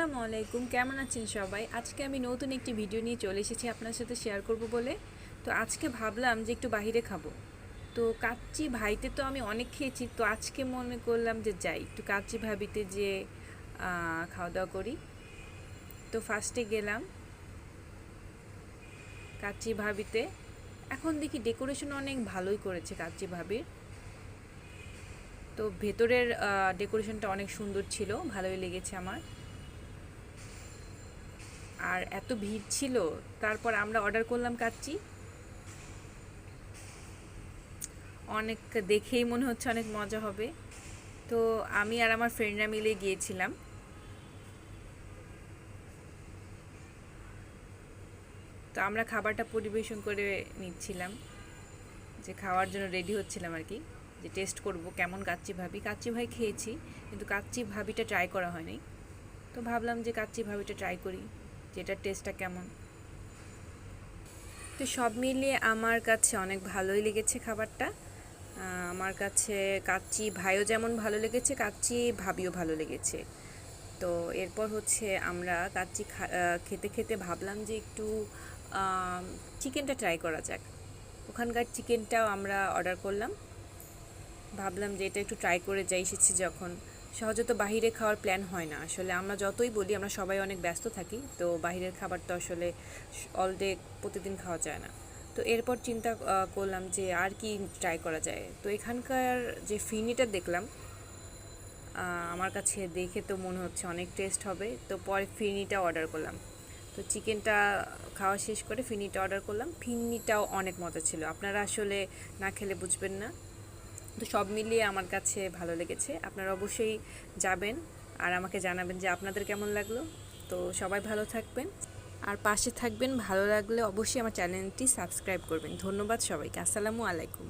আসসালামু আলাইকুম, কেমন আছেন সবাই? আজকে আমি নতুন একটি ভিডিও নিয়ে চলে এসেছি আপনার সাথে শেয়ার করব বলে। তো আজকে ভাবলাম যে একটু বাইরে খাবো। তো কাচ্চি ভাইতে তো আমি অনেক খেয়েছি, তো আজকে মনে করলাম যে যাই একটু কাচ্চি ভাবিতে যে খাওয়া দাওয়া করি। তো ফার্স্টে গেলাম কাচ্চি ভাবিতে। এখন দেখি ডেকোরেশন অনেক ভালোই করেছে কাচ্চি ভাবির। তো ভেতরের ডেকোরেশনটা অনেক সুন্দর ছিল, ভালোই লেগেছে আমার। আর এত ভিড় ছিল, তারপর আমরা অর্ডার করলাম কাচ্চি। অনেক দেখেই মনে হচ্ছে অনেক মজা হবে। তো আমি আর আমার ফ্রেন্ডরা মিলে গিয়েছিলাম। তো আমরা খাবারটা পরিবেশন করে নিচ্ছিলাম, যে খাওয়ার জন্য রেডি হচ্ছিলাম আর কি, যে টেস্ট করব কেমন কাচ্চি ভাবি। কাচ্চি ভাই খেয়েছি, কিন্তু কাচ্চি ভাবিটা ট্রাই করা হয়নি। তো ভাবলাম যে কাচ্চি ভাবিটা ট্রাই করি, যেটার টেস্টটা কেমন। তো সব মিলিয়ে আমার কাছে অনেক ভালোই লেগেছে খাবারটা। আমার কাছে কাচ্চি ভাইও যেমন ভালো লেগেছে, কাচ্চি ভাবিও ভালো লেগেছে। তো এরপর হচ্ছে আমরা কাচ্চি খেতে খেতে ভাবলাম যে একটু চিকেনটা ট্রাই করা যাক। ওখানকার চিকেনটাও আমরা অর্ডার করলাম। ভাবলাম যে এটা একটু ট্রাই করে যাই, এসেছি যখন। সহজে তো বাহিরে খাওয়ার প্ল্যান হয় না আসলে, আমরা যতই বলি, আমরা সবাই অনেক ব্যস্ত থাকি, তো বাহিরের খাবার তো আসলে অল ডে প্রতিদিন খাওয়া যায় না। তো এরপর চিন্তা করলাম যে আর কি ট্রাই করা যায়। তো এখানকার যে ফিরনিটা দেখলাম, আমার কাছে দেখে তো মনে হচ্ছে অনেক টেস্ট হবে। তো পরে ফিরনিটা অর্ডার করলাম। তো চিকেনটা খাওয়া শেষ করে ফিরনিটা অর্ডার করলাম। ফিরনিটাও অনেক মজা ছিল, আপনারা আসলে না খেলে বুঝবেন না। তো সব মিলিয়ে আমার কাছে ভালো লেগেছে। আপনারা অবশ্যই যাবেন আর আমাকে জানাবেন যে আপনাদের কেমন লাগলো। তো সবাই ভালো থাকবেন আর পাশে থাকবেন। ভালো লাগলে অবশ্যই আমার চ্যানেলটি সাবস্ক্রাইব করবেন। ধন্যবাদ সবাইকে। আসসালামু আলাইকুম।